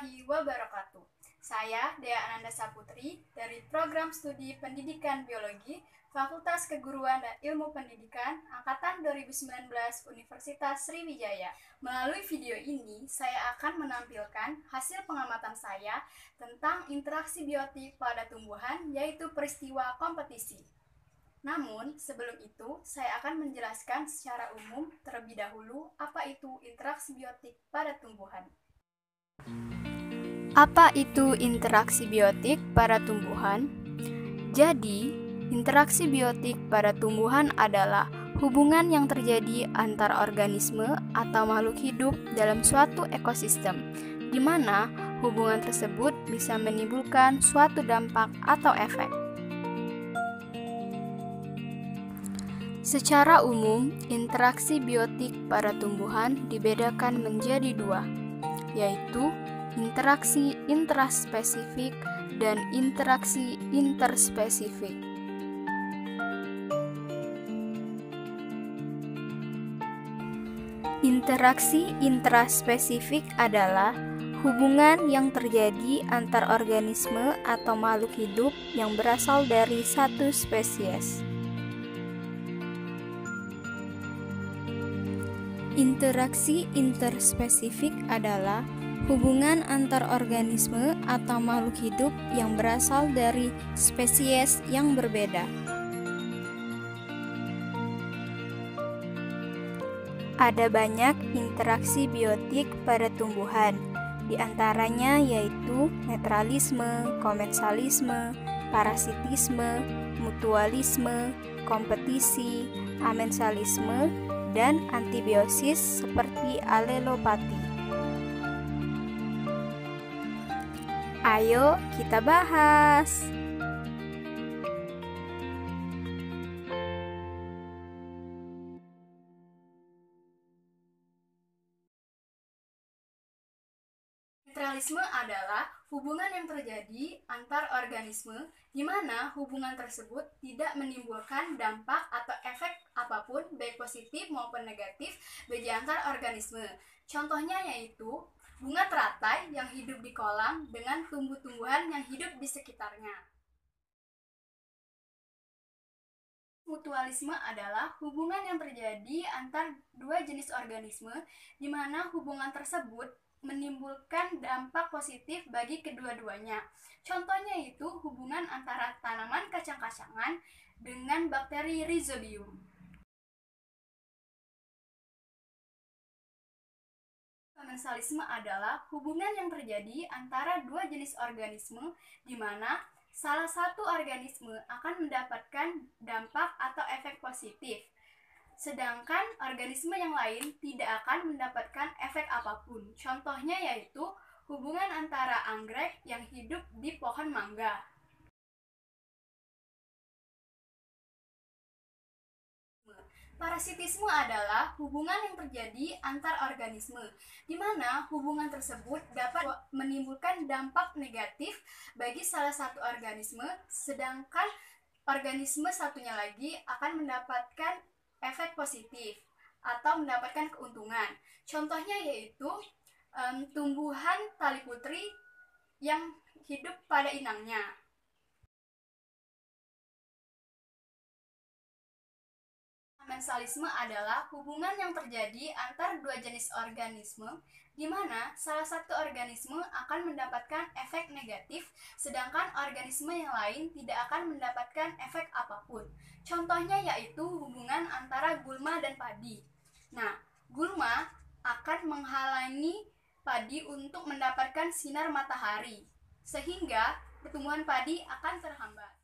warahmatullahi wabarakatuh. Saya Dea Ananda Saputri dari Program Studi Pendidikan Biologi Fakultas Keguruan dan Ilmu Pendidikan Angkatan 2019 Universitas Sriwijaya. Melalui video ini, saya akan menampilkan hasil pengamatan saya tentang interaksi biotik pada tumbuhan, yaitu peristiwa kompetisi. Namun, sebelum itu, saya akan menjelaskan secara umum terlebih dahulu apa itu interaksi biotik pada tumbuhan. Apa itu interaksi biotik pada tumbuhan? Jadi, interaksi biotik pada tumbuhan adalah hubungan yang terjadi antar organisme atau makhluk hidup dalam suatu ekosistem, di mana hubungan tersebut bisa menimbulkan suatu dampak atau efek. Secara umum, interaksi biotik pada tumbuhan dibedakan menjadi dua, yaitu interaksi intraspesifik dan interaksi interspesifik. Interaksi intraspesifik adalah hubungan yang terjadi antar organisme atau makhluk hidup yang berasal dari satu spesies. Interaksi interspesifik adalah hubungan antar organisme atau makhluk hidup yang berasal dari spesies yang berbeda. Ada banyak interaksi biotik pada tumbuhan, di antaranya yaitu netralisme, komensalisme, parasitisme, mutualisme, kompetisi, amensalisme, dan antibiosis seperti alelopati. Ayo kita bahas. Netralisme adalah hubungan yang terjadi antar organisme di mana hubungan tersebut tidak menimbulkan dampak atau efek apapun baik positif maupun negatif bagi antar organisme. Contohnya yaitu bunga teratai yang hidup di kolam dengan tumbuh-tumbuhan yang hidup di sekitarnya. Mutualisme adalah hubungan yang terjadi antar dua jenis organisme di mana hubungan tersebut menimbulkan dampak positif bagi kedua-duanya. Contohnya itu hubungan antara tanaman kacang-kacangan dengan bakteri Rhizobium. Komensalisme adalah hubungan yang terjadi antara dua jenis organisme di mana salah satu organisme akan mendapatkan dampak atau efek positif, sedangkan organisme yang lain tidak akan mendapatkan efek apapun. Contohnya yaitu hubungan antara anggrek yang hidup di pohon mangga. Parasitisme adalah hubungan yang terjadi antar organisme, di mana hubungan tersebut dapat menimbulkan dampak negatif bagi salah satu organisme, sedangkan organisme satunya lagi akan mendapatkan efek positif atau mendapatkan keuntungan. Contohnya yaitu tumbuhan tali putri yang hidup pada inangnya. Amensalisme adalah hubungan yang terjadi antar dua jenis organisme di mana salah satu organisme akan mendapatkan efek negatif sedangkan organisme yang lain tidak akan mendapatkan efek apapun. Contohnya yaitu hubungan antara gulma dan padi. Nah, gulma akan menghalangi padi untuk mendapatkan sinar matahari sehingga pertumbuhan padi akan terhambat.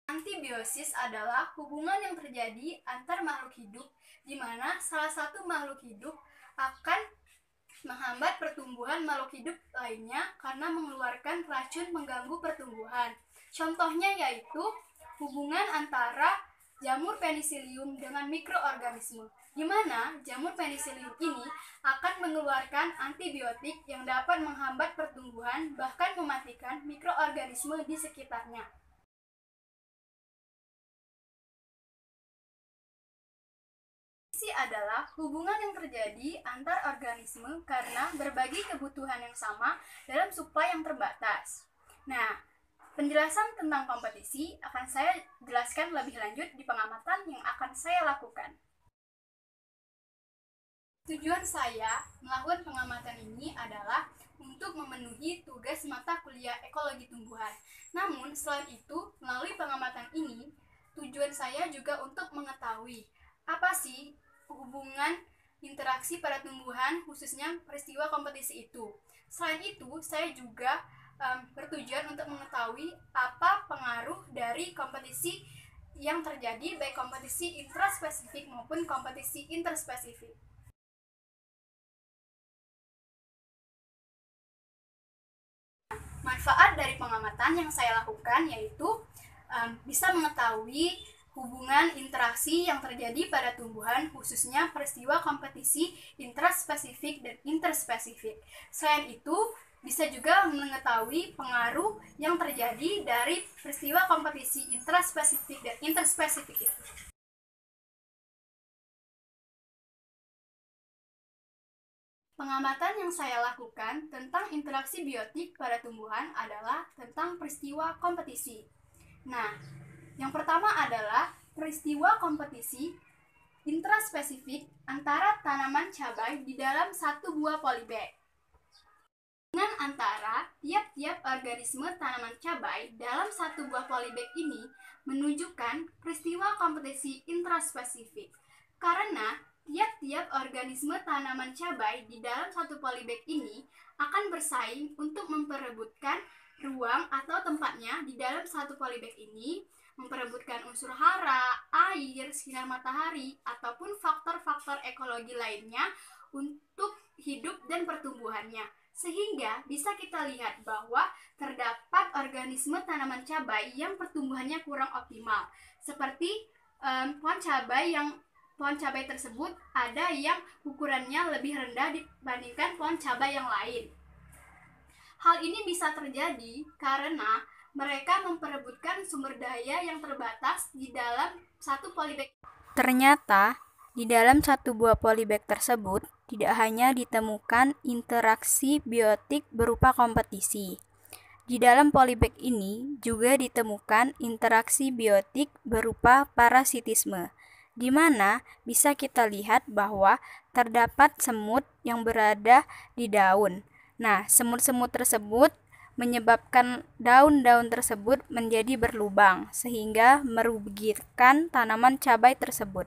Antibiosis adalah hubungan yang terjadi antar makhluk hidup di mana salah satu makhluk hidup akan menghambat pertumbuhan makhluk hidup lainnya karena mengeluarkan racun mengganggu pertumbuhan. Contohnya yaitu hubungan antara jamur penicillium dengan mikroorganisme, di mana jamur penicillium ini akan mengeluarkan antibiotik yang dapat menghambat pertumbuhan bahkan mematikan mikroorganisme di sekitarnya. adalah hubungan yang terjadi antar organisme karena berbagi kebutuhan yang sama dalam suplai yang terbatas. Nah, penjelasan tentang kompetisi akan saya jelaskan lebih lanjut di pengamatan yang akan saya lakukan. Tujuan saya melakukan pengamatan ini adalah untuk memenuhi tugas mata kuliah ekologi tumbuhan. Namun, selain itu, melalui pengamatan ini, tujuan saya juga untuk mengetahui apa sih hubungan interaksi pada tumbuhan, khususnya peristiwa kompetisi itu. Selain itu, saya juga bertujuan untuk mengetahui apa pengaruh dari kompetisi yang terjadi, baik kompetisi intraspesifik maupun kompetisi interspesifik. Manfaat dari pengamatan yang saya lakukan yaitu bisa mengetahui hubungan interaksi yang terjadi pada tumbuhan, khususnya peristiwa kompetisi intraspesifik dan interspesifik. Selain itu, bisa juga mengetahui pengaruh yang terjadi dari peristiwa kompetisi intraspesifik dan interspesifik itu. Pengamatan yang saya lakukan tentang interaksi biotik pada tumbuhan adalah tentang peristiwa kompetisi. Nah, yang pertama adalah peristiwa kompetisi intraspesifik antara tanaman cabai di dalam satu buah polybag. Dengan antara tiap-tiap organisme tanaman cabai dalam satu buah polybag ini menunjukkan peristiwa kompetisi intraspesifik. Karena tiap-tiap organisme tanaman cabai di dalam satu polybag ini akan bersaing untuk memperebutkan ruang atau tempatnya di dalam satu polybag ini, memperebutkan unsur hara, air, sinar matahari, ataupun faktor-faktor ekologi lainnya untuk hidup dan pertumbuhannya. Sehingga bisa kita lihat bahwa terdapat organisme tanaman cabai yang pertumbuhannya kurang optimal. Seperti pohon cabai tersebut ada yang ukurannya lebih rendah dibandingkan pohon cabai yang lain. Hal ini bisa terjadi karena mereka memperebutkan sumber daya yang terbatas di dalam satu polybag. Ternyata, di dalam satu buah polybag tersebut tidak hanya ditemukan interaksi biotik berupa kompetisi. Di dalam polybag ini juga ditemukan interaksi biotik berupa parasitisme, di mana bisa kita lihat bahwa terdapat semut yang berada di daun. Nah, semut-semut tersebut menyebabkan daun-daun tersebut menjadi berlubang, sehingga merugikan tanaman cabai tersebut.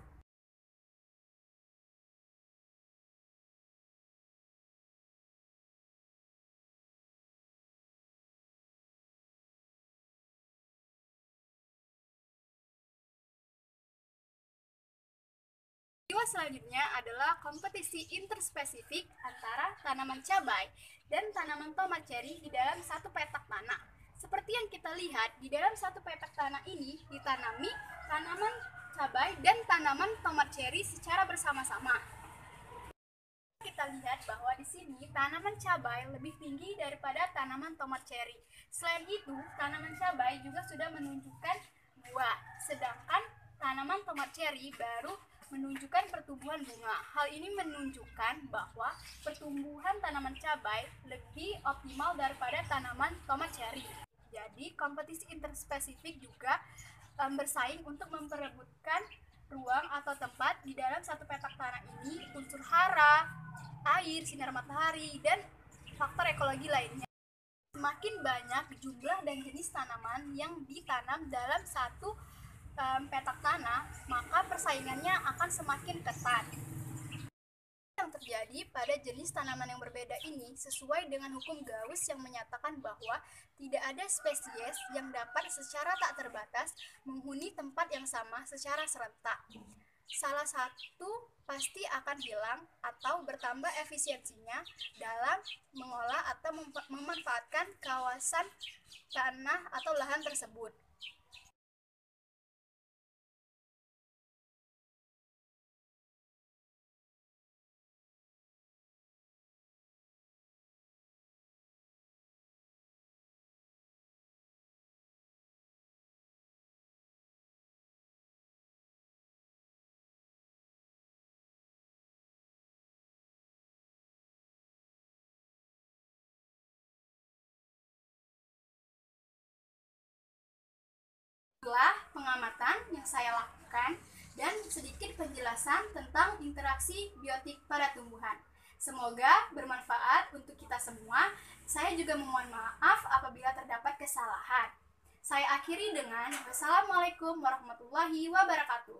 Peristiwa selanjutnya adalah kompetisi interspesifik antara tanaman cabai dan tanaman tomat ceri di dalam satu petak tanah. Seperti yang kita lihat, di dalam satu petak tanah ini ditanami tanaman cabai dan tanaman tomat ceri secara bersama-sama. Kita lihat bahwa di sini tanaman cabai lebih tinggi daripada tanaman tomat ceri. Selain itu, tanaman cabai juga sudah menunjukkan buah, sedangkan tanaman tomat ceri baru menunjukkan pertumbuhan bunga. Hal ini menunjukkan bahwa pertumbuhan tanaman cabai lebih optimal daripada tanaman tomat ceri. Jadi, kompetisi interspesifik juga bersaing untuk memperebutkan ruang atau tempat di dalam satu petak tanah ini unsur hara, air, sinar matahari, dan faktor ekologi lainnya. Semakin banyak jumlah dan jenis tanaman yang ditanam dalam satu petak tanah, maka persaingannya akan semakin ketat. Yang terjadi pada jenis tanaman yang berbeda ini sesuai dengan hukum Gauss yang menyatakan bahwa tidak ada spesies yang dapat secara tak terbatas menghuni tempat yang sama secara serentak. Salah satu pasti akan hilang atau bertambah efisiensinya dalam mengolah atau memanfaatkan kawasan tanah atau lahan tersebut. itulah pengamatan yang saya lakukan dan sedikit penjelasan tentang interaksi biotik pada tumbuhan. Semoga bermanfaat untuk kita semua. Saya juga memohon maaf apabila terdapat kesalahan. Saya akhiri dengan wassalamualaikum warahmatullahi wabarakatuh.